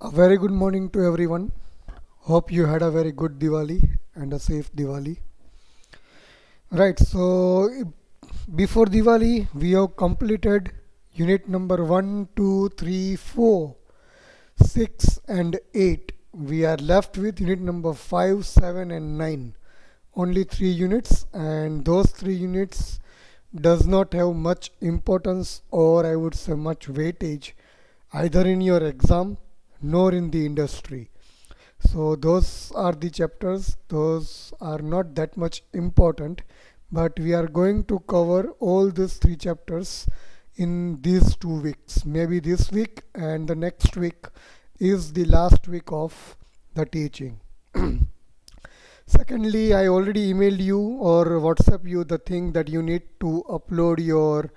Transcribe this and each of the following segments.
A very good morning to everyone. Hope you had a very good Diwali and a safe Diwali. Right, so before Diwali, we have completed unit number 1, 2, 3, 4, 6, and 8. We are left with unit number 5, 7, and 9. Only 3 units, and those 3 units does not have much importance, or I would say much weightage, either in your exam nor in the industry. So those are the chapters, those are not that much important, but we are going to cover all these 3 chapters in these 2 weeks. Maybe this week and the next week is the last week of the teaching. Secondly, I already emailed you or WhatsApp you the thing that you need to upload your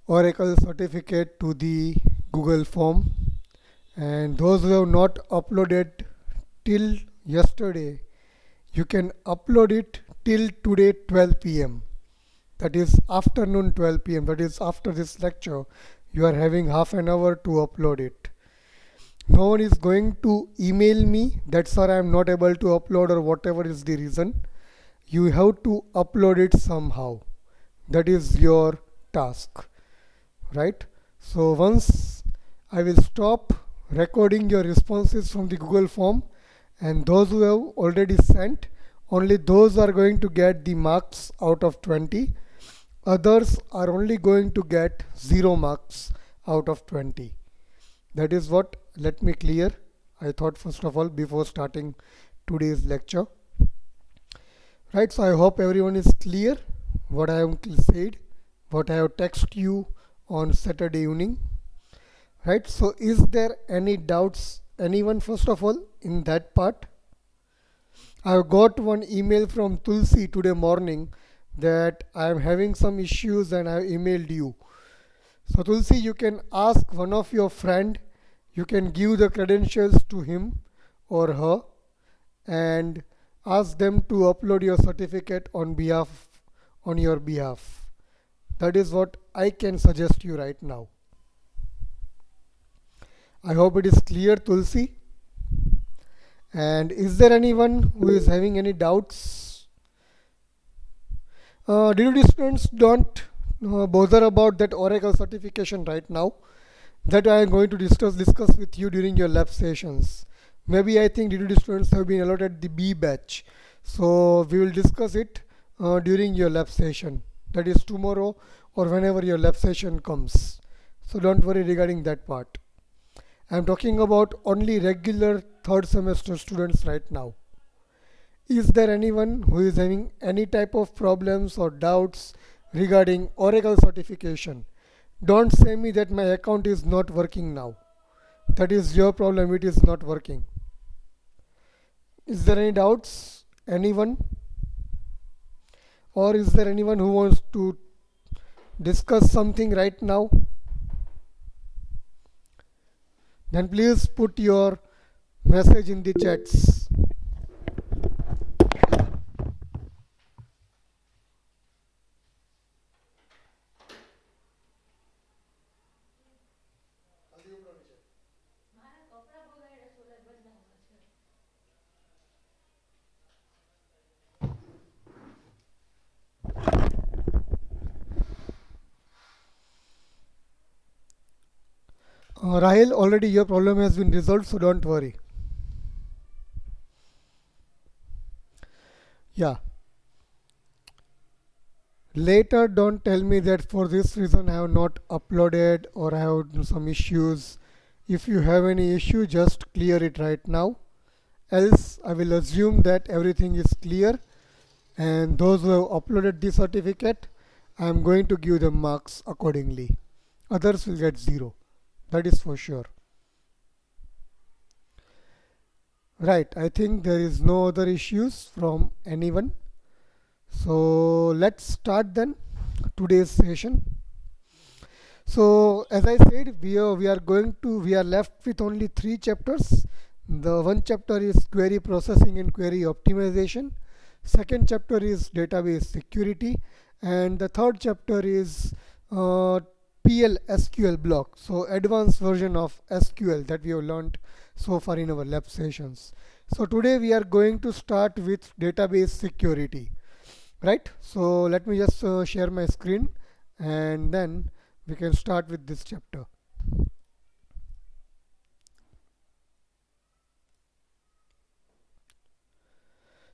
Oracle certificate to the Google form, and those who have not uploaded till yesterday, you can upload it till today 12 p.m. That is afternoon 12 p.m. That is after this lecture. You are having half an hour to upload it. No one is going to email me that sir I am not able to upload or whatever is the reason. You have to upload it somehow. That is your task, right? So once I will stop recording your responses from the Google form, and those who have already sent, only those are going to get the marks out of 20. Others are only going to get 0 marks out of 20. That is what, let me clear. I thought first of all before starting today's lecture. Right, so I hope everyone is clear what I have said, what I have texted you on Saturday evening. Right, so is there any doubts, anyone first of all in that part? I have got one email from Tulsi today morning that I am having some issues and I have emailed you. So Tulsi, you can ask one of your friend, you can give the credentials to him or her and ask them to upload your certificate on your behalf. That is what I can suggest you right now. I hope it is clear, Tulsi. And is there anyone who is having any doubts? DUD students, don't bother about that Oracle certification right now. That I am going to discuss with you during your lab sessions. Maybe I think DUD students have been allotted the B batch. So we will discuss it during your lab session. That is tomorrow or whenever your lab session comes. So don't worry regarding that part. I am talking about only regular third semester students right now. Is there anyone who is having any type of problems or doubts regarding Oracle certification? Don't say me that my account is not working now. That is your problem, it is not working. Is there any doubts? Anyone? Or is there anyone who wants to discuss something right now? Then please put your message in the chats. Rahil, already your problem has been resolved, so don't worry. Yeah. Later, don't tell me that for this reason I have not uploaded or I have some issues. If you have any issue, just clear it right now. Else, I will assume that everything is clear, and those who have uploaded the certificate, I am going to give them marks accordingly. Others will get 0. That is for sure. Right, I think there is no other issues from anyone. So let's start then today's session. So as I said, we are left with only 3 chapters. The one chapter is query processing and query optimization. Second chapter is database security, and the third chapter is PL SQL block. So advanced version of SQL that we have learned so far in our lab sessions. So today we are going to start with database security, right? So let me just share my screen and then we can start with this chapter.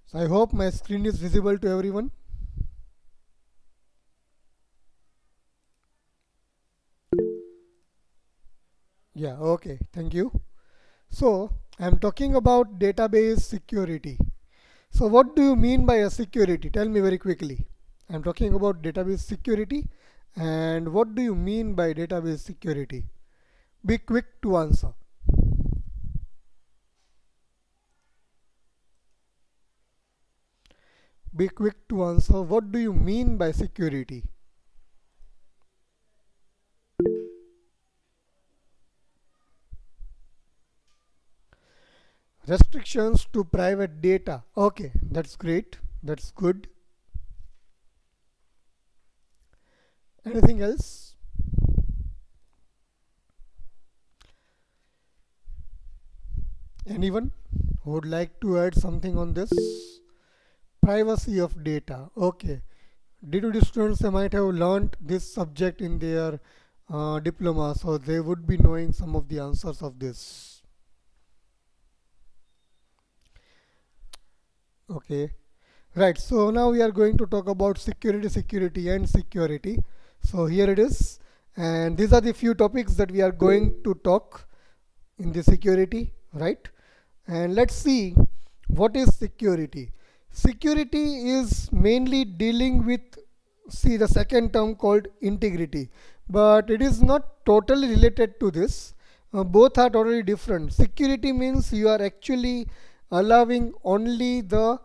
So I hope my screen is visible to everyone. Yeah, okay, thank you. So I'm talking about database security. So what do you mean by a security? Tell me very quickly. I'm talking about database security, and what do you mean by database security? Be quick to answer. Be quick to answer. What do you mean by security? Restrictions to private data. Okay, that's great. That's good. Anything else? Anyone who would like to add something on this? Privacy of data. Okay. D2D students, they might have learned this subject in their diploma, so they would be knowing some of the answers of this. Okay. Right, so now we are going to talk about security and security. So here it is, and these are the few topics that we are going to talk in the security, right? And let's see what is security. Security is mainly dealing with, see, the second term called integrity, but it is not totally related to this. Both are totally different. Security means you are actually allowing only the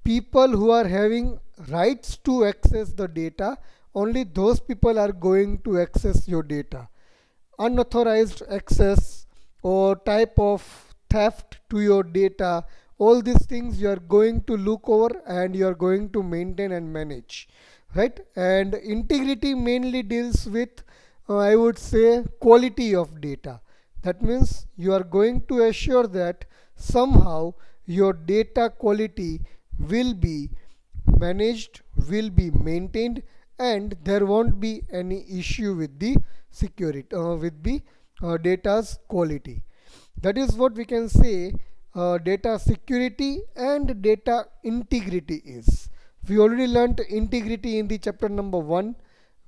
people who are having rights to access the data, only those people are going to access your data. Unauthorized access or type of theft to your data, all these things you are going to look over and you are going to maintain and manage, right? And integrity mainly deals with I would say quality of data. That means you are going to assure that somehow your data quality will be managed, will be maintained, and there won't be any issue with the security, with the data's quality. That is what we can say data security and data integrity is. We already learnt integrity in the chapter number 1.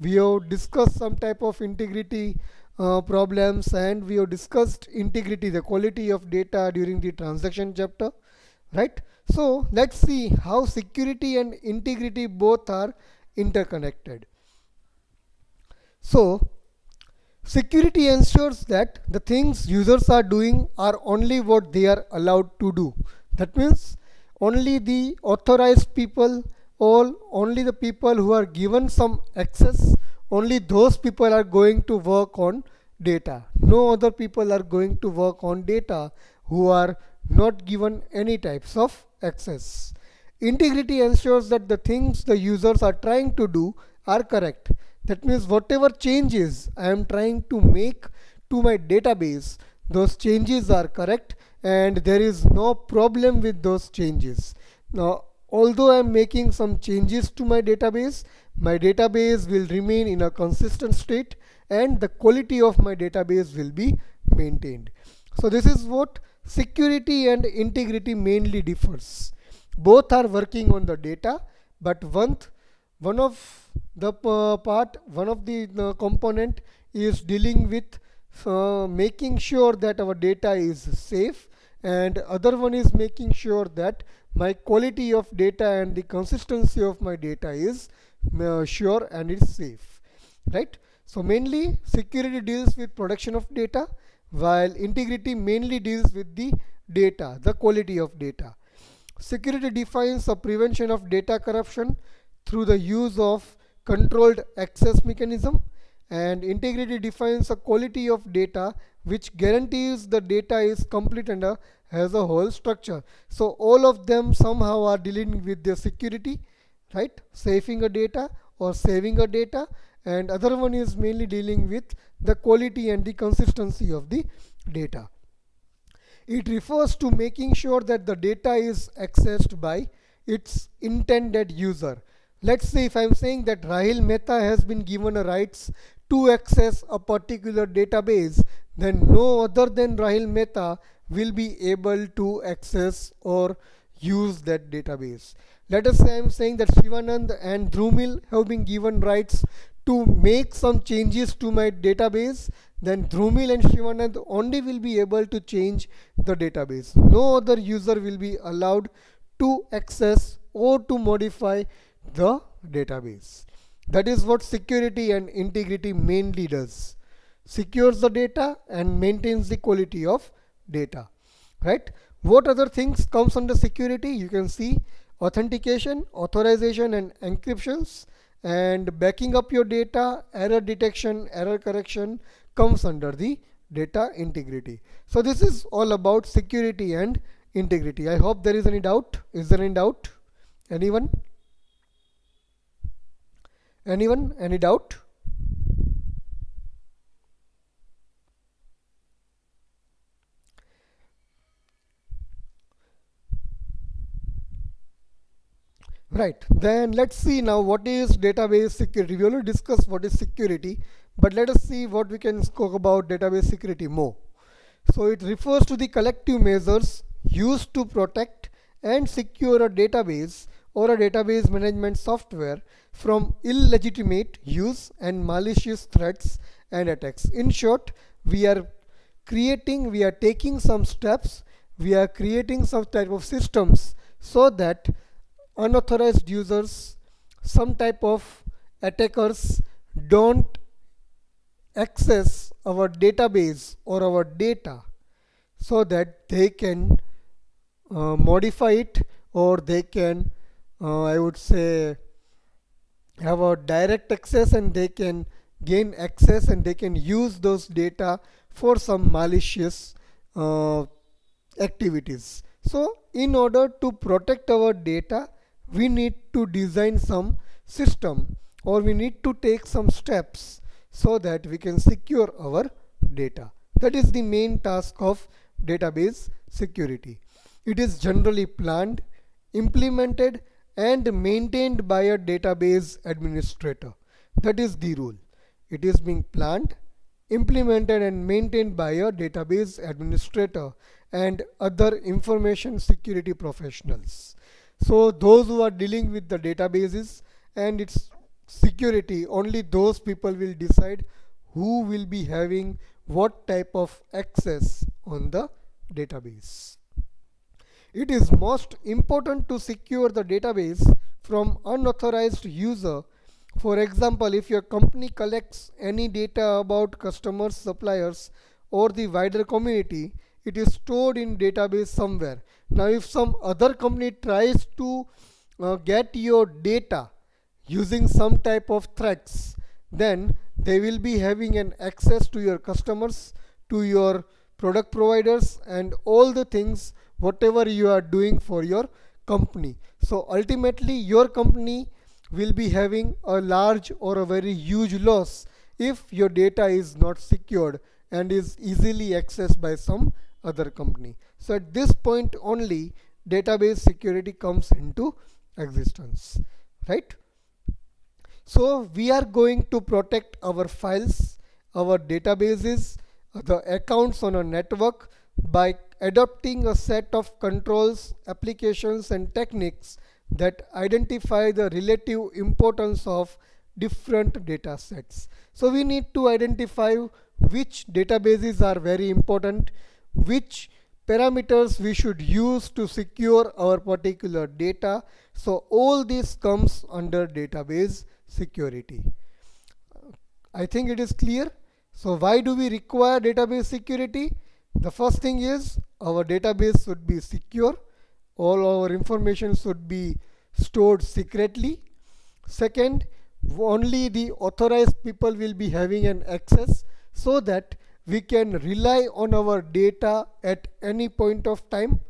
We have discussed some type of integrity problems, and we have discussed integrity, the quality of data, during the transaction chapter, right? So let's see how security and integrity both are interconnected. So security ensures that the things users are doing are only what they are allowed to do. That means only the authorized people, or only the people who are given some access, only those people are going to work on data. No other people are going to work on data who are not given any types of access. Integrity ensures that the things the users are trying to do are correct. That means whatever changes I am trying to make to my database, those changes are correct and there is no problem with those changes. Now, although I am making some changes to my database will remain in a consistent state and the quality of my database will be maintained. So this is what security and integrity mainly differs. Both are working on the data, but one of the one of the component is dealing with making sure that our data is safe, and other one is making sure that my quality of data and the consistency of my data is sure and is safe, right? So mainly security deals with protection of data, while integrity mainly deals with the data, the quality of data. Security defines a prevention of data corruption through the use of controlled access mechanism, and integrity defines a quality of data which guarantees the data is complete and has a whole structure. So all of them somehow are dealing with the security, right? Saving a data or saving a data, and other one is mainly dealing with the quality and the consistency of the data. It refers to making sure that the data is accessed by its intended user. Let's say if I'm saying that Rahil Mehta has been given a rights to access a particular database, then no other than Rahil Mehta will be able to access or use that database. Let us say I'm saying that Shivanand and Dhrumil have been given rights to make some changes to my database, then Dhrumil and Shivanand only will be able to change the database. No other user will be allowed to access or to modify the database. That is what security and integrity mainly does. Secures the data and maintains the quality of data. Right? What other things comes under security? You can see authentication, authorization and encryptions, and backing up your data, error detection, error correction comes under the data integrity. So this is all about security and integrity. I hope there is any doubt. Is there any doubt? Anyone? Anyone? Any doubt? Right, then let's see now what is database security. We already discussed what is security, but let us see what we can talk about database security more. So it refers to the collective measures used to protect and secure a database or a database management software from illegitimate use and malicious threats and attacks. In short, we are we are taking some steps, we are creating some type of systems so that unauthorized users, some type of attackers don't access our database or our data, so that they can modify it, or they can I would say have a direct access, and they can gain access and they can use those data for some malicious uh, activities. So in order to protect our data, we need to design some system, or we need to take some steps so that we can secure our data. That is the main task of database security. It is generally planned, implemented and maintained by a database administrator. That is the rule. It is being planned, implemented and maintained by a database administrator and other information security professionals. So those who are dealing with the databases and its security, only those people will decide who will be having what type of access on the database. It is most important to secure the database from unauthorized user. For example, if your company collects any data about customers, suppliers or the wider community, it is stored in database somewhere. Now if some other company tries to get your data using some type of threats, then they will be having an access to your customers, to your product providers and all the things whatever you are doing for your company. So ultimately your company will be having a large or a very huge loss if your data is not secured and is easily accessed by some other company. So at this point only database security comes into existence, right? So we are going to protect our files, our databases, the accounts on a network by adopting a set of controls, applications and techniques that identify the relative importance of different data sets. So we need to identify which databases are very important, which parameters we should use to secure our particular data. So all this comes under database security. I think it is clear. So why do we require database security? The first thing is our database should be secure. All our information should be stored secretly. Second, only the authorized people will be having an access, so that we can rely on our data at any point of time.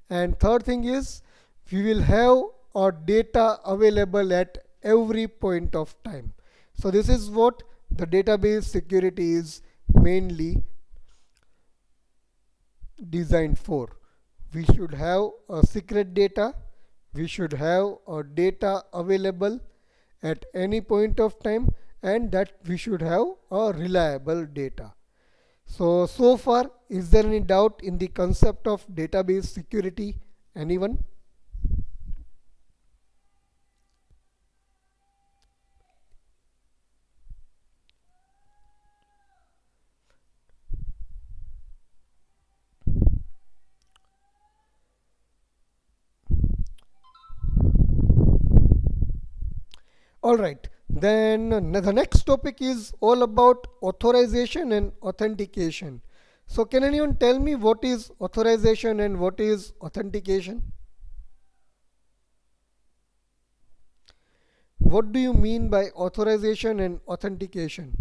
And third thing is we will have our data available at every point of time. So this is what the database security is mainly designed for. We should have a secret data, we should have a data available at any point of time, and that we should have a reliable data. So far, is there any doubt in the concept of database security? Anyone? Alright, then the next topic is all about authorization and authentication. So can anyone tell me what is authorization and what is authentication? What do you mean by authorization and authentication?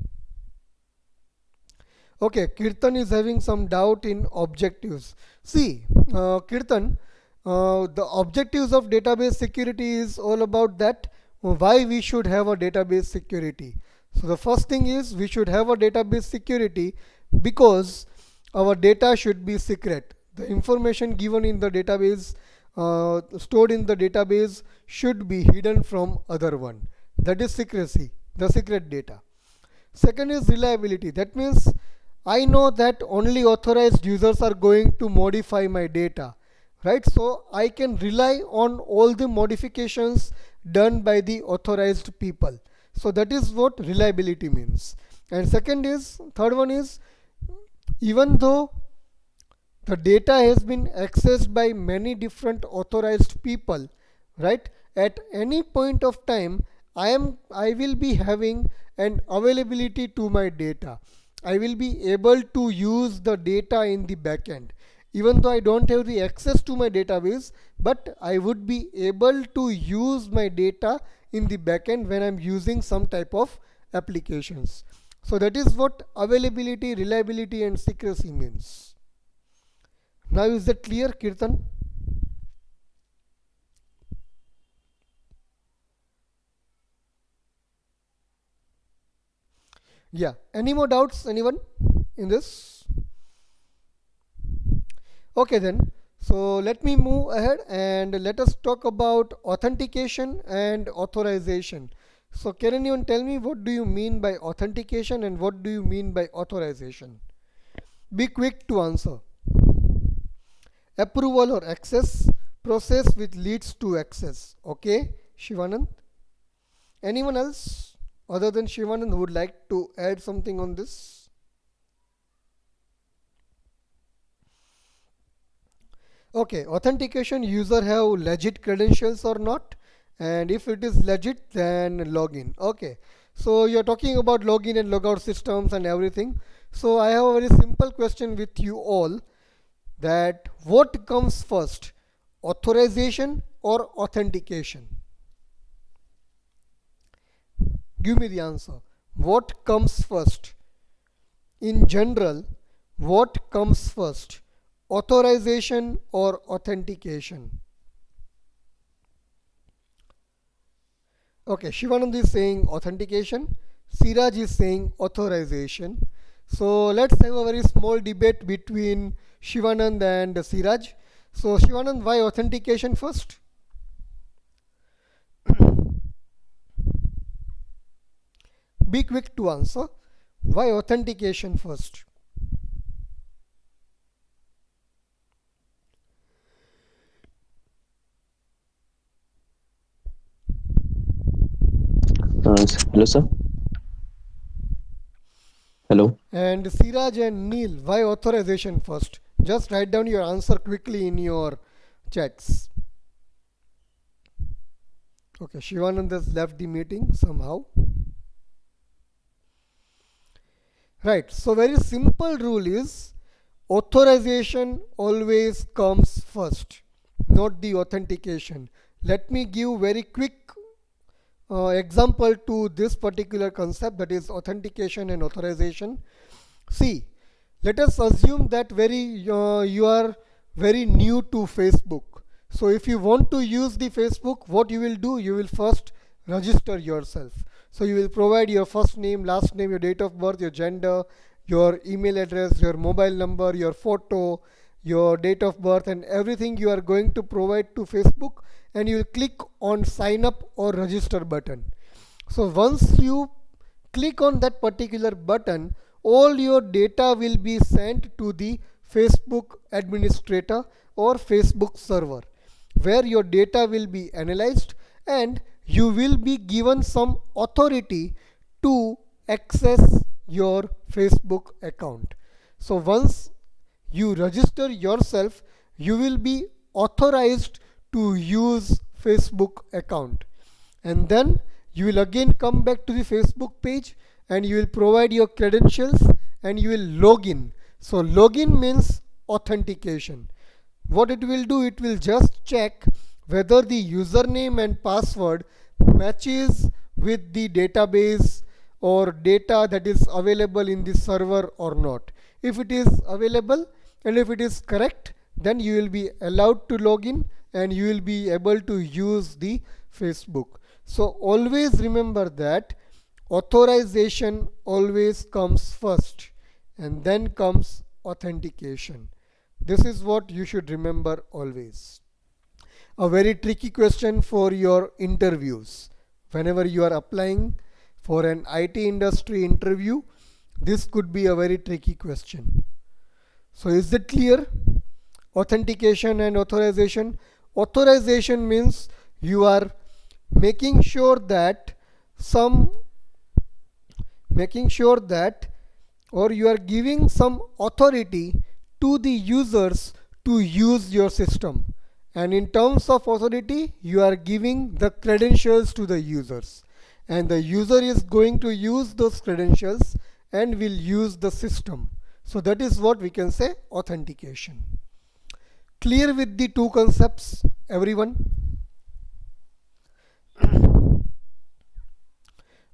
Okay, Kirtan is having some doubt in objectives. See, Kirtan, the objectives of database security is all about that why we should have a database security. So the first thing is we should have a database security because our data should be secret. The information given in the database, stored in the database, should be hidden from other one. That is secrecy, the secret data. Second is reliability. That means I know that only authorized users are going to modify my data, right? So I can rely on all the modifications done by the authorized people. So that is what reliability means. And third one is, even though the data has been accessed by many different authorized people, right, at any point of time I will be having an availability to my data. I will be able to use the data in the backend. Even though I don't have the access to my database, but I would be able to use my data in the backend when I'm using some type of applications. So that is what availability, reliability and secrecy means. Now is that clear, Kirtan? Yeah. Any more doubts, anyone, in this? Okay then. So let me move ahead and let us talk about authentication and authorization. So can anyone tell me what do you mean by authentication and what do you mean by authorization? Be quick to answer. Approval or access, process which leads to access. Okay, Shivanand? Anyone else other than Shivanand who would like to add something on this? Okay, authentication, user have legit credentials or not, and if it is legit then login. Okay, so you're talking about login and logout systems and everything. So I have a very simple question with you all, that what comes first, authorization or authentication? Give me the answer. What comes first? In general, what comes first, authorization or authentication? Okay, Shivanand is saying authentication, Siraj is saying authorization. So let's have a very small debate between Shivanand and Siraj. So Shivanand, why authentication first? Be quick to answer. Why authentication first? Hello, sir. Hello. And Siraj and Neil, why authorization first? Just write down your answer quickly in your chats. Okay, Shivanand has left the meeting somehow. Right, so very simple rule is authorization always comes first, not the authentication. Let me give very quick example to this particular concept, that is authentication and authorization. See, let us assume that you are very new to Facebook. So if you want to use the Facebook, what you will do, you will first register yourself. So you will provide your first name, last name, your date of birth, your gender, your email address, your mobile number, your photo, your date of birth, and everything you are going to provide to Facebook, and you will click on sign up or register button. So once you click on that particular button, all your data will be sent to the Facebook administrator or Facebook server, where your data will be analyzed and you will be given some authority to access your Facebook account. So once you register yourself, you will be authorized to use Facebook account, and then you will again come back to the Facebook page and you will provide your credentials and you will log in. So login means authentication. What it will do, it will just check whether the username and password matches with the database or data that is available in the server or not. If it is available and if it is correct, then you will be allowed to log in and you will be able to use the Facebook. So always remember that authorization always comes first and then comes authentication. This is what you should remember always. A very tricky question for your interviews. Whenever you are applying for an IT industry interview, this could be a very tricky question. So is it clear? Authentication and authorization. Authorization means you are making sure that some making sure that or you are giving some authority to the users to use your system, and in terms of authority you are giving the credentials to the users, and the user is going to use those credentials and will use the system. So that is what we can say authentication. Clear with the two concepts, everyone?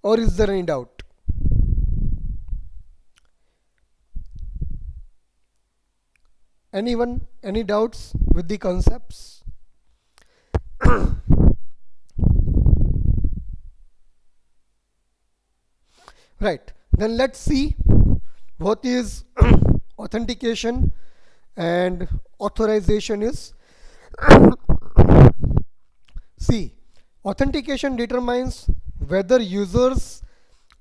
Or is there any doubt? Anyone? Any doubts with the concepts? Right. Then let's see what is authentication and authorization is. See, authentication determines whether users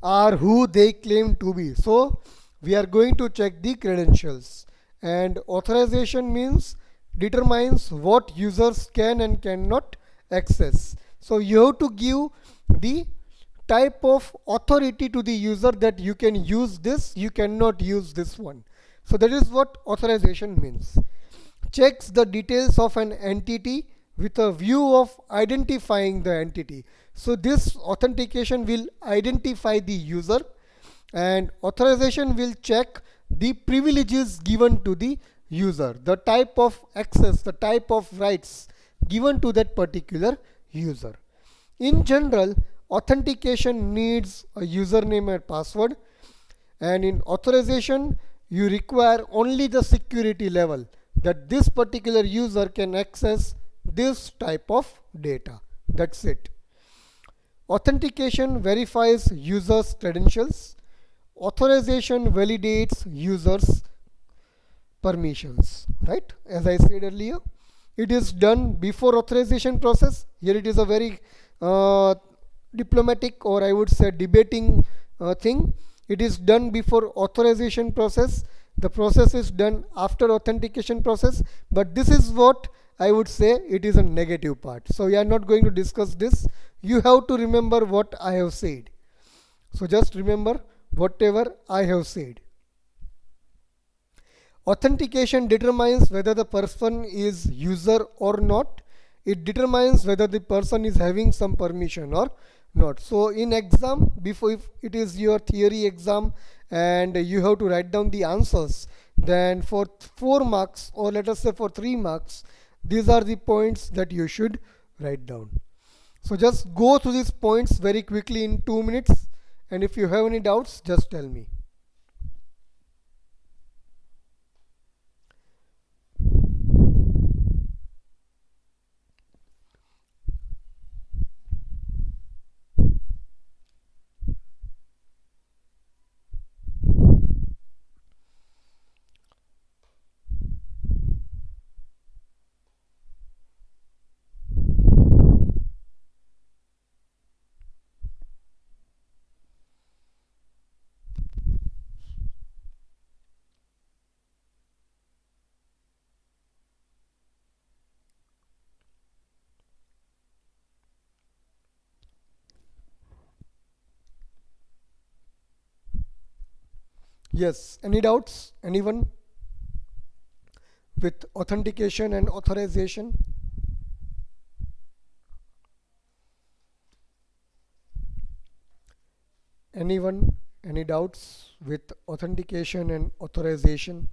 are who they claim to be. So we are going to check the credentials, and authorization means determines what users can and cannot access. So you have to give the type of authority to the user that you can use this, you cannot use this one. So that is what authorization means. Checks the details of an entity with a view of identifying the entity. So this authentication will identify the user, and authorization will check the privileges given to the user, the type of access, the type of rights given to that particular user. In general, authentication needs a username and password, and in authorization you require only the security level that this particular user can access this type of data. That's it. Authentication verifies users' credentials. Authorization validates users' permissions. Right? As I said earlier, it is done before authorization process. Here it is a very diplomatic, or I would say debating thing. It is done before authorization process. The process is done after authentication process. But this is what I would say it is a negative part. So we are not going to discuss this. You have to remember what I have said. So just remember whatever I have said. Authentication determines whether the person is user or not. It determines whether the person is having some permission or not. So in exam, before, if it is your theory exam and you have to write down the answers, then for 4 marks, or let us say for 3 marks, these are the points that you should write down. So just go through these points very quickly in 2 minutes, and if you have any doubts, just tell me. Yes, any doubts? Anyone with authentication and authorization? Anyone? Any doubts with authentication and authorization?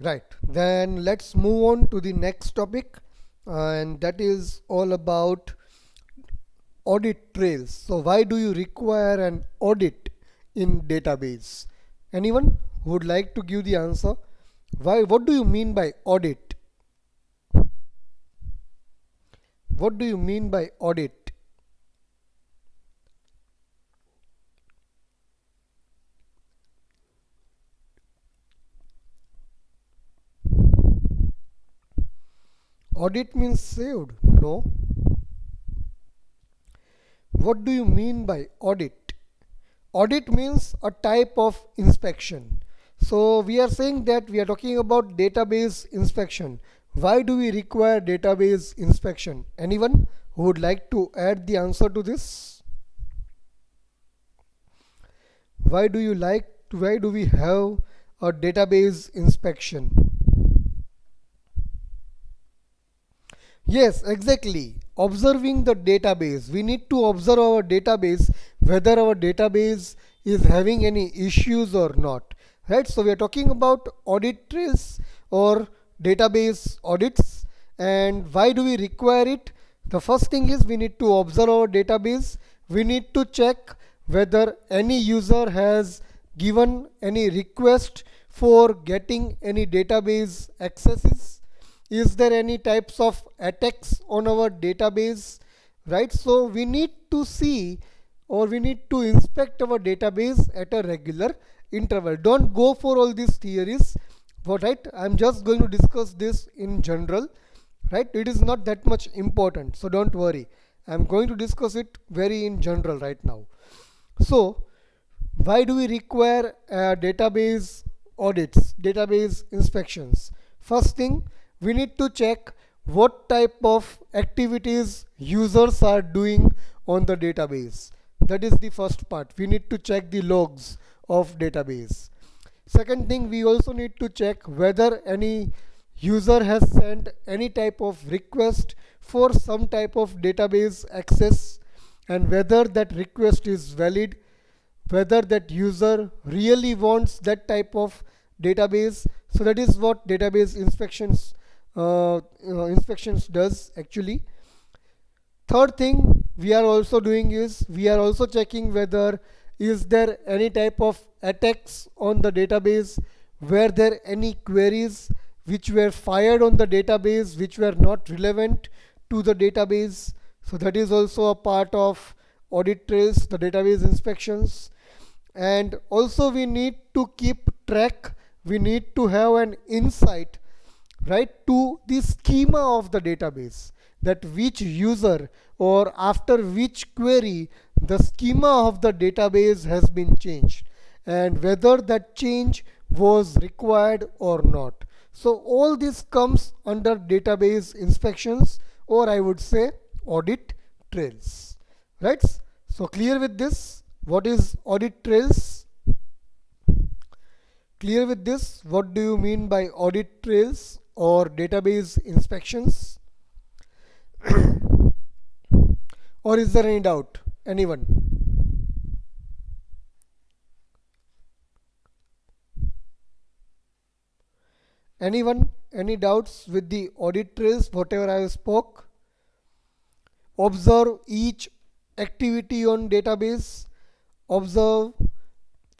Right, then let's move on to the next topic, and that is all about audit trails. So why do you require an audit in database? Anyone who would like to give the answer? Why? What do you mean by audit? What do you mean by audit? Audit means saved. No. What do you mean by audit? Audit means a type of inspection. So we are saying that we are talking about database inspection. Why do we require database inspection? Anyone who would like to add the answer to this? Why do we have a database inspection? Yes, exactly. Observing the database. We need to observe our database, whether our database is having any issues or not. Right? So we are talking about audit trails or database audits. And why do we require it? The first thing is we need to observe our database. We need to check whether any user has given any request for getting any database accesses. Is there any types of attacks on our database, right? So we need to see, or we need to inspect our database at a regular interval. Don't go for all these theories, but right, I'm just going to discuss this in general, right? It is not that much important, so don't worry. I'm going to discuss it very in general right now. So why do we require database audits, database inspections? First thing, we need to check what type of activities users are doing on the database. That is the first part. We need to check the logs of database. Second thing, we also need to check whether any user has sent any type of request for some type of database access, and whether that request is valid, whether that user really wants that type of database. So that is what database inspections does actually. Third thing we are also doing is we are also checking whether is there any type of attacks on the database, were there any queries which were fired on the database which were not relevant to the database. So that is also a part of audit trails, the database inspections. And also we need to keep track, we need to have an insight, right, to the schema of the database, that which user or after which query the schema of the database has been changed, and whether that change was required or not. So all this comes under database inspections, or I would say audit trails, right? So clear with this, what is audit trails? Clear with this, what do you mean by audit trails or database inspections? Or is there any doubt? Anyone? Anyone? Any doubts with the audit trails, whatever I spoke? Observe each activity on database. Observe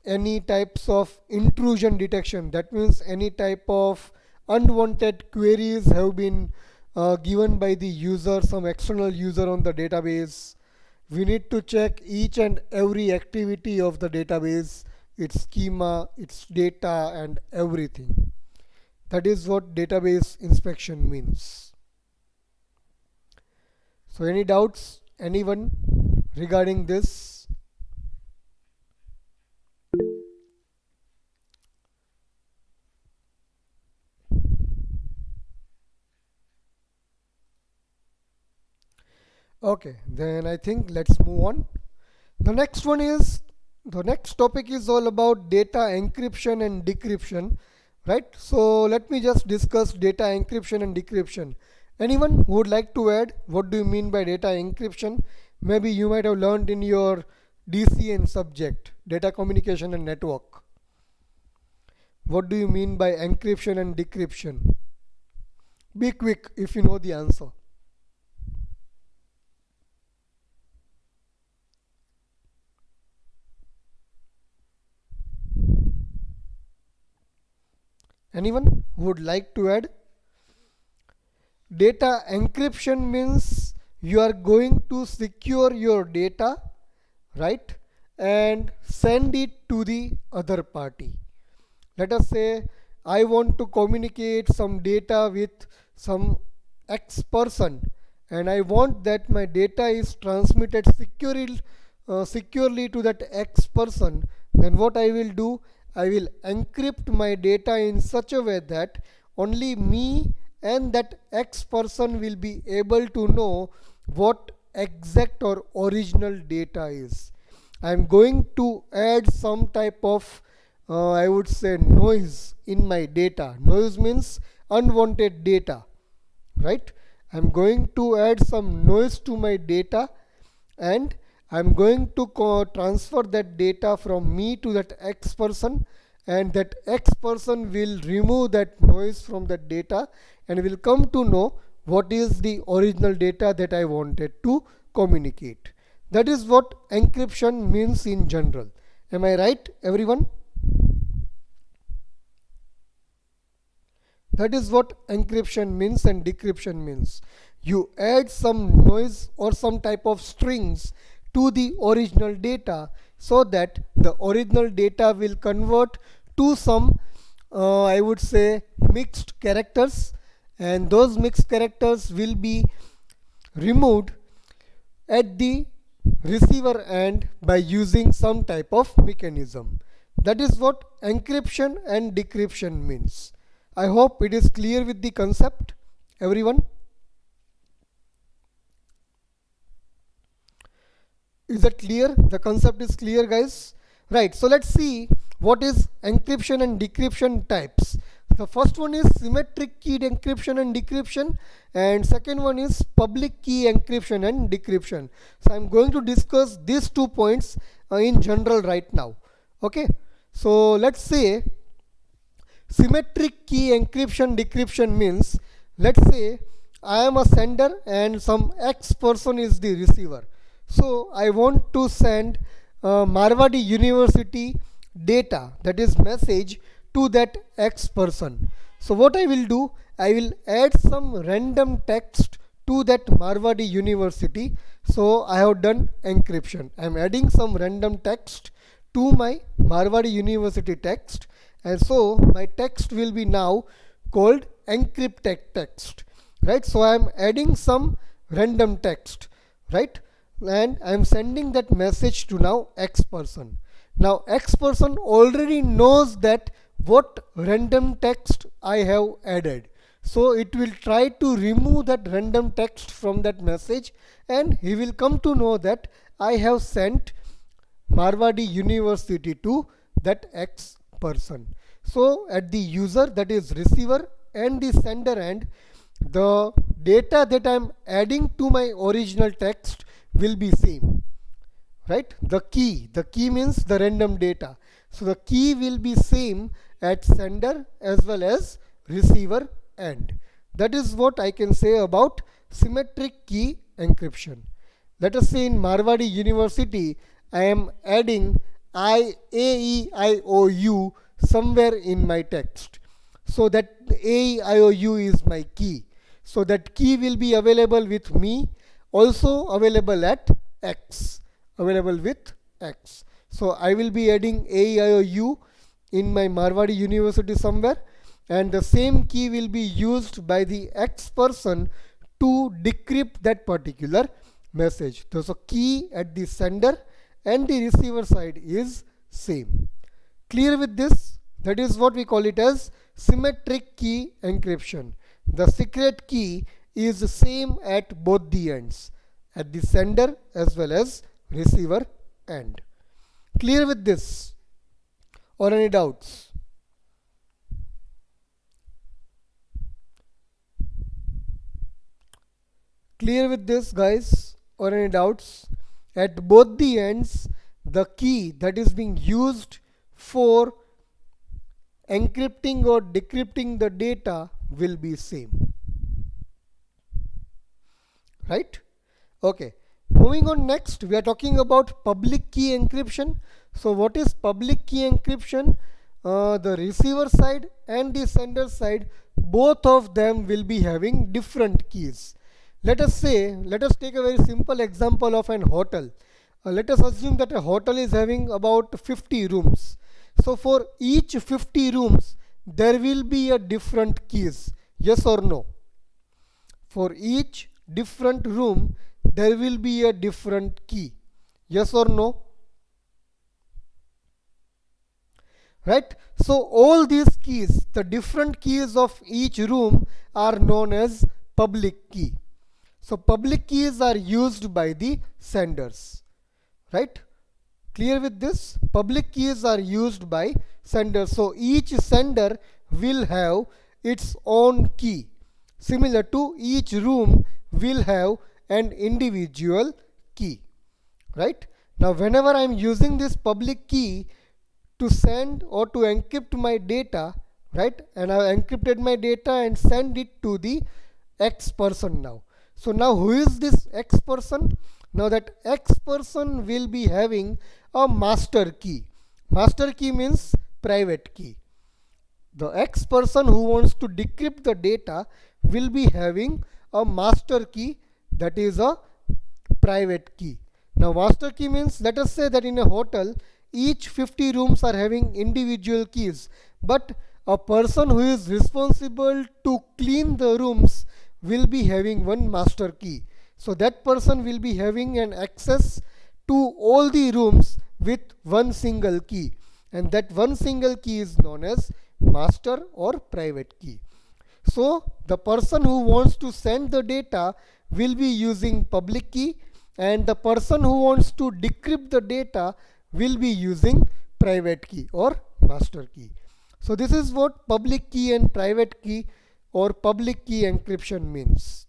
any types of intrusion detection. That means any type of unwanted queries have been given by the user, some external user on the database. We need to check each and every activity of the database, its schema, its data, and everything. That is what database inspection means. So any doubts? Anyone regarding this? Okay, then I think let's move on. The next one is the next topic is all about data encryption and decryption, right? So let me just discuss data encryption and decryption. Anyone who would like to add what do you mean by data encryption? Maybe you might have learned in your DCN subject, data communication and network. What do you mean by encryption and decryption? Be quick if you know the answer. Anyone who would like to add? Data encryption means you are going to secure your data, right, and send it to the other party. Let us say I want to communicate some data with some X person, and I want that my data is transmitted securely to that X person. Then what I will do, I will encrypt my data in such a way that only me and that X person will be able to know what exact or original data is. I am going to add some type of I would say noise in my data. Noise means unwanted data, right? I'm going to add some noise to my data, and I'm going to transfer that data from me to that X person, and that X person will remove that noise from that data and will come to know what is the original data that I wanted to communicate. That is what encryption means in general. Am I right, everyone? That is what encryption means and decryption means. You add some noise or some type of strings to the original data so that the original data will convert to some I would say mixed characters, and those mixed characters will be removed at the receiver end by using some type of mechanism. That is what encryption and decryption means. I hope it is clear with the concept, everyone. Is that clear? The concept is clear, guys. Right, so let's see what is encryption and decryption types. The first one is symmetric key encryption and decryption, and second one is public key encryption and decryption. So I'm going to discuss these 2 points in general right now. Okay, so let's say symmetric key encryption decryption means, let's say I am a sender and some X person is the receiver. So I want to send Marwadi University data, that is message, to that X person. So what I will do, I will add some random text to that Marwadi University. So I have done encryption. I am adding some random text to my Marwadi University text, and so my text will be now called encrypted text, right? So I am adding some random text, right, and I am sending that message to now X person. Now X person already knows that what random text I have added, so it will try to remove that random text from that message, and he will come to know that I have sent Marwadi University to that X person. So at the user, that is receiver, and the sender end, the data that I am adding to my original text will be same, right? The key means the random data. So the key will be same at sender as well as receiver end. That is what I can say about symmetric key encryption. Let us say in Marwadi University, I am adding IAEIOU somewhere in my text. So that AEIOU is my key. So that key will be available with me, also available at X, available with X. So I will be adding AEIOU in my Marwadi University somewhere, and the same key will be used by the X person to decrypt that particular message. So key at the sender and the receiver side is same. Clear with this? That is what we call it as symmetric key encryption. The secret key is same at both the ends. at the sender as well as receiver end. Clear with this or any doubts? Clear with this, guys, or any doubts? At both the ends, the key that is being used for encrypting or decrypting the data will be same, right? Okay, moving on, next we are talking about public key encryption. So what is public key encryption? The receiver side and the sender side, both of them will be having different keys. Let us take a very simple example of an hotel. Let us assume that a hotel is having about 50 rooms. So for each 50 rooms, there will be a different keys. Yes or no? For each different room, there will be a different key. Yes or no? Right? So all these keys, the different keys of each room are known as public key. So public keys are used by the senders, right? Clear with this? Public keys are used by senders. So each sender will have its own key. Similar to each room will have an individual key, right? Now whenever I am using this public key to send or to encrypt my data, right? And I have encrypted my data and send it to the X person now. So now who is this X person? Now that X person will be having a master key. Master key means private key. The X person who wants to decrypt the data will be having a master key, that is a private key. Now master key means, let us say that in a hotel each 50 rooms are having individual keys, but a person who is responsible to clean the rooms will be having one master key. So that person will be having an access to all the rooms with one single key, and that one single key is known as master or private key. So the person who wants to send the data will be using public key, and the person who wants to decrypt the data will be using private key or master key. So this is what public key and private key or public key encryption means.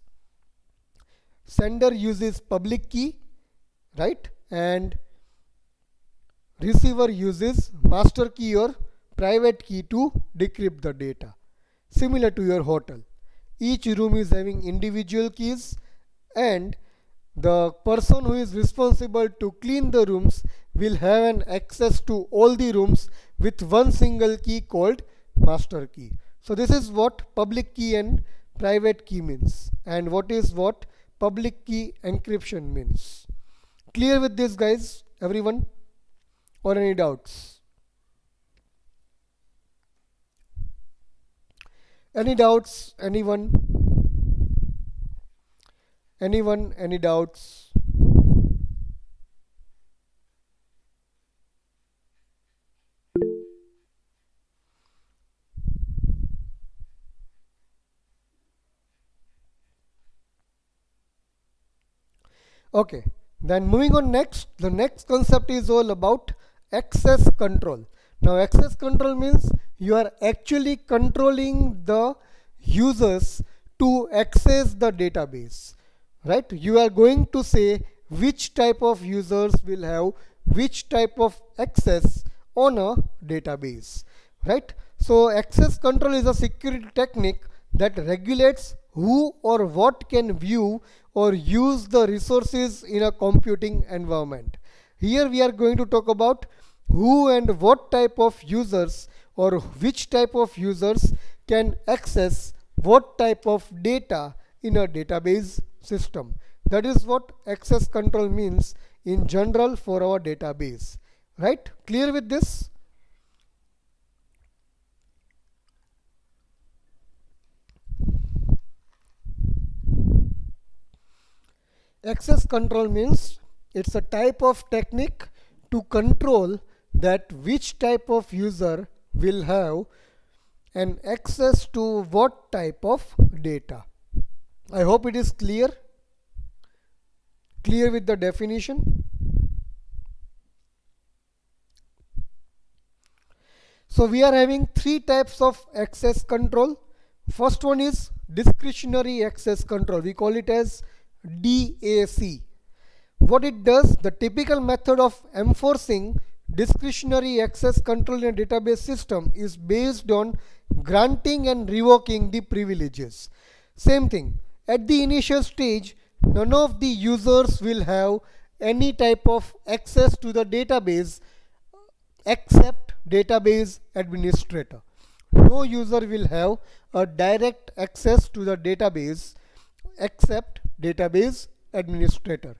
Sender uses public key, right? And receiver uses master key or private key to decrypt the data. Similar to your hotel, each room is having individual keys, and the person who is responsible to clean the rooms will have an access to all the rooms with one single key called master key. So this is what public key and private key means, and what public key encryption means. Clear with this, guys, everyone, or any doubts? Any doubts? Anyone? Any doubts? Okay, then moving on next, the next concept is all about access control. Now access control means you are actually controlling the users to access the database, right? You are going to say which type of users will have which type of access on a database, right? So access control is a security technique that regulates who or what can view or use the resources in a computing environment. Here we are going to talk about who and what type of users or which type of users can access what type of data in a database system. That is what access control means in general for our database. Right? Clear with this? Access control means it's a type of technique to control that which type of user will have an access to what type of data. I hope it is clear. Clear with the definition? So we are having three types of access control. First one is discretionary access control. We call it as DAC. What it does, the typical method of enforcing discretionary access control in a database system is based on granting and revoking the privileges. Same thing. At the initial stage, none of the users will have any type of access to the database except database administrator. No user will have a direct access to the database except database administrator.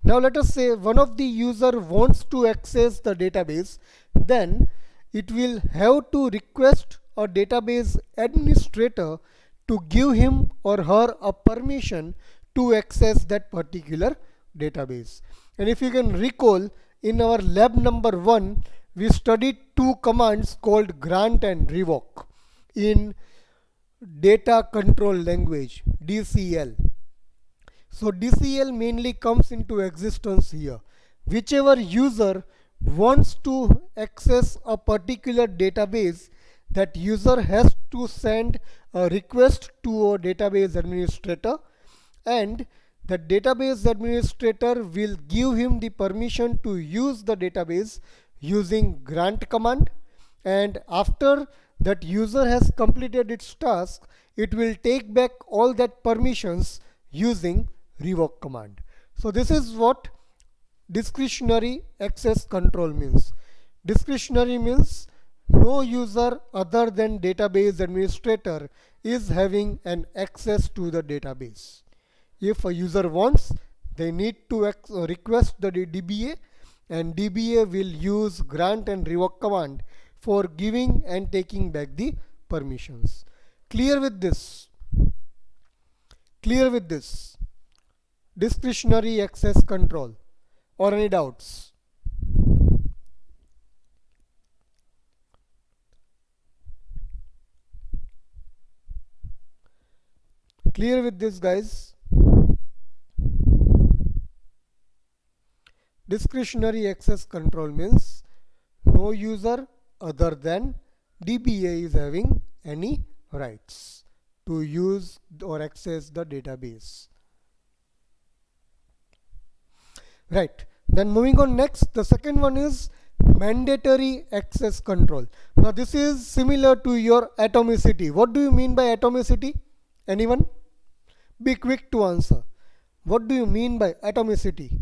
Now let us say one of the user wants to access the database, then it will have to request a database administrator to give him or her a permission to access that particular database. And if you can recall, in our lab number 1, we studied two commands called grant and revoke in data control language, DCL. So DCL mainly comes into existence here. Whichever user wants to access a particular database, that user has to send a request to a database administrator, and the database administrator will give him the permission to use the database using grant command, and after that user has completed its task, it will take back all that permissions using revoke command. So this is what discretionary access control means. Discretionary means no user other than database administrator is having an access to the database. If a user wants, they need to request the DBA, and DBA will use grant and revoke command for giving and taking back the permissions. Clear with this? Clear with this? Discretionary access control, or any doubts? Clear with this, guys? Discretionary access control means no user other than DBA is having any rights to use or access the database. Right. Then moving on next, the second one is mandatory access control. Now this is similar to your atomicity. What do you mean by atomicity? Anyone? Be quick to answer. What do you mean by atomicity?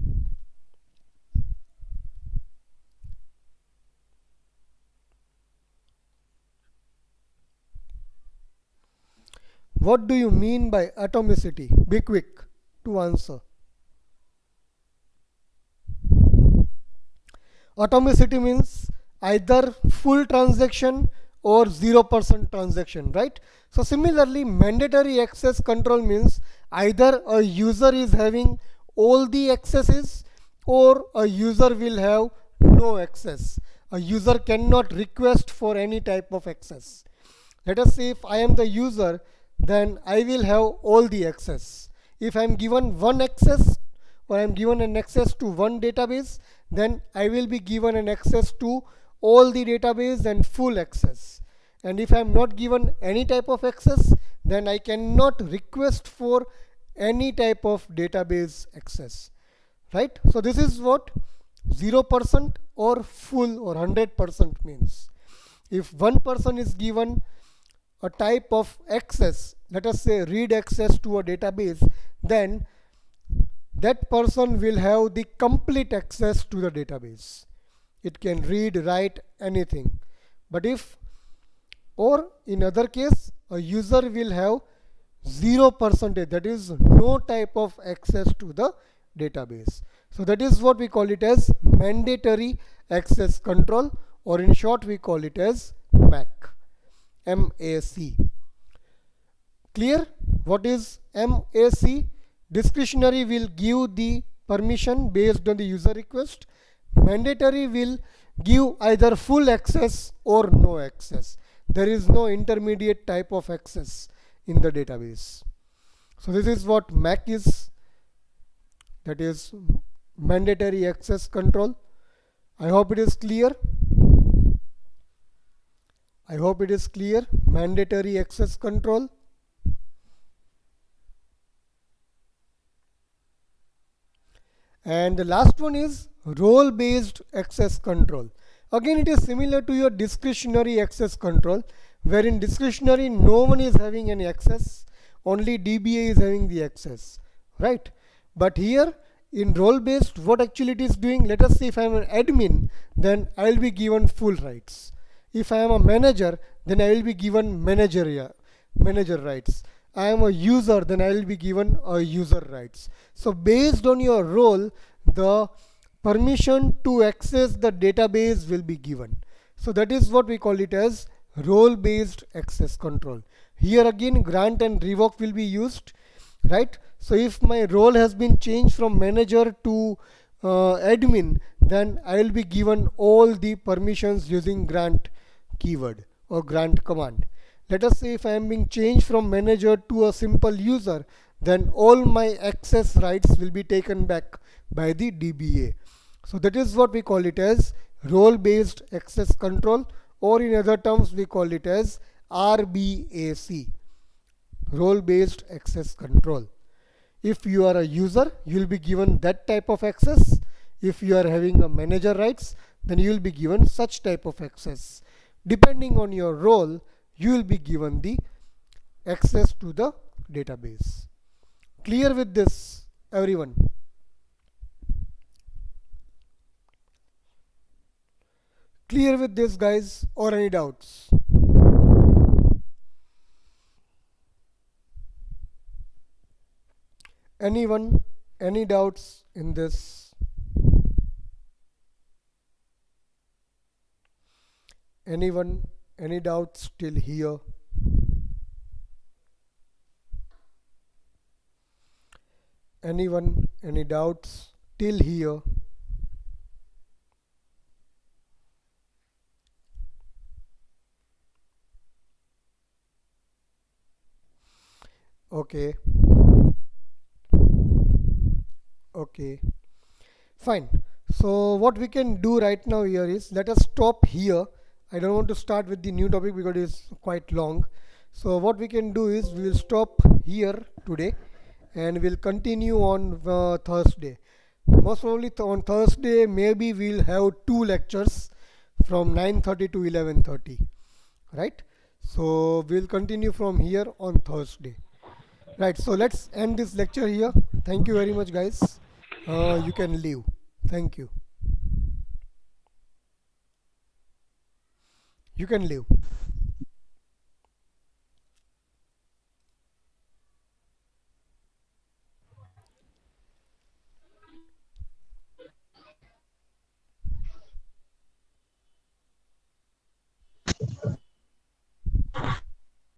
What do you mean by atomicity? Be quick to answer. Atomicity means either full transaction or 0% transaction, right? So similarly, mandatory access control means either a user is having all the accesses or a user will have no access. A user cannot request for any type of access. Let us say if I am the user, then I will have all the access. If I am given one access, or I am given an access to one database, then I will be given an access to all the database and full access. And if I am not given any type of access, then I cannot request for any type of database access, right? So this is what 0% or full or 100% means. If one person is given a type of access, let us say read access to a database, then that person will have the complete access to the database. It can read, write, anything. But if, or in other case, a user will have 0%, that is no type of access to the database. So that is what we call it as mandatory access control, or in short we call it as MAC. MAC. Clear? What is MAC? Discretionary will give the permission based on the user request. Mandatory will give either full access or no access. There is no intermediate type of access in the database. So this is what MAC is. that is mandatory access control. I hope it is clear. I hope it is clear. Mandatory access control. And the last one is role based access control. Again, it is similar to your discretionary access control, where in discretionary no one is having any access, only DBA is having the access, right? But here in role based, what actually it is doing, let us say if I am an admin, then I will be given full rights. If I am a manager, then I will be given manager rights. I am a user, then I will be given a user rights. So based on your role, the permission to access the database will be given. So that is what we call it as role based access control. Here again grant and revoke will be used, right? So if my role has been changed from manager to admin, then I will be given all the permissions using grant keyword or grant command. Let us say if I am being changed from manager to a simple user, then all my access rights will be taken back by the DBA. So that is what we call it as role based access control, or in other terms we call it as RBAC, role based access control. If you are a user, you will be given that type of access. If you are having a manager rights, then you will be given such type of access. Depending on your role, you will be given the access to the database. Clear with this, everyone? Clear with this, guys, or any doubts? Anyone, any doubts in this? Anyone, any doubts till here? Anyone, any doubts till here? Okay, okay, fine. So what we can do right now here is, let us stop here. I don't want to start with the new topic because it is quite long. So what we can do is, we will stop here today and we'll continue on Thursday. Most probably on Thursday maybe we'll have two lectures from 9:30 to 11:30, right? So we'll continue from here on Thursday, right? So let's end this lecture here. Thank you very much, guys. You can leave. Thank you. You can leave.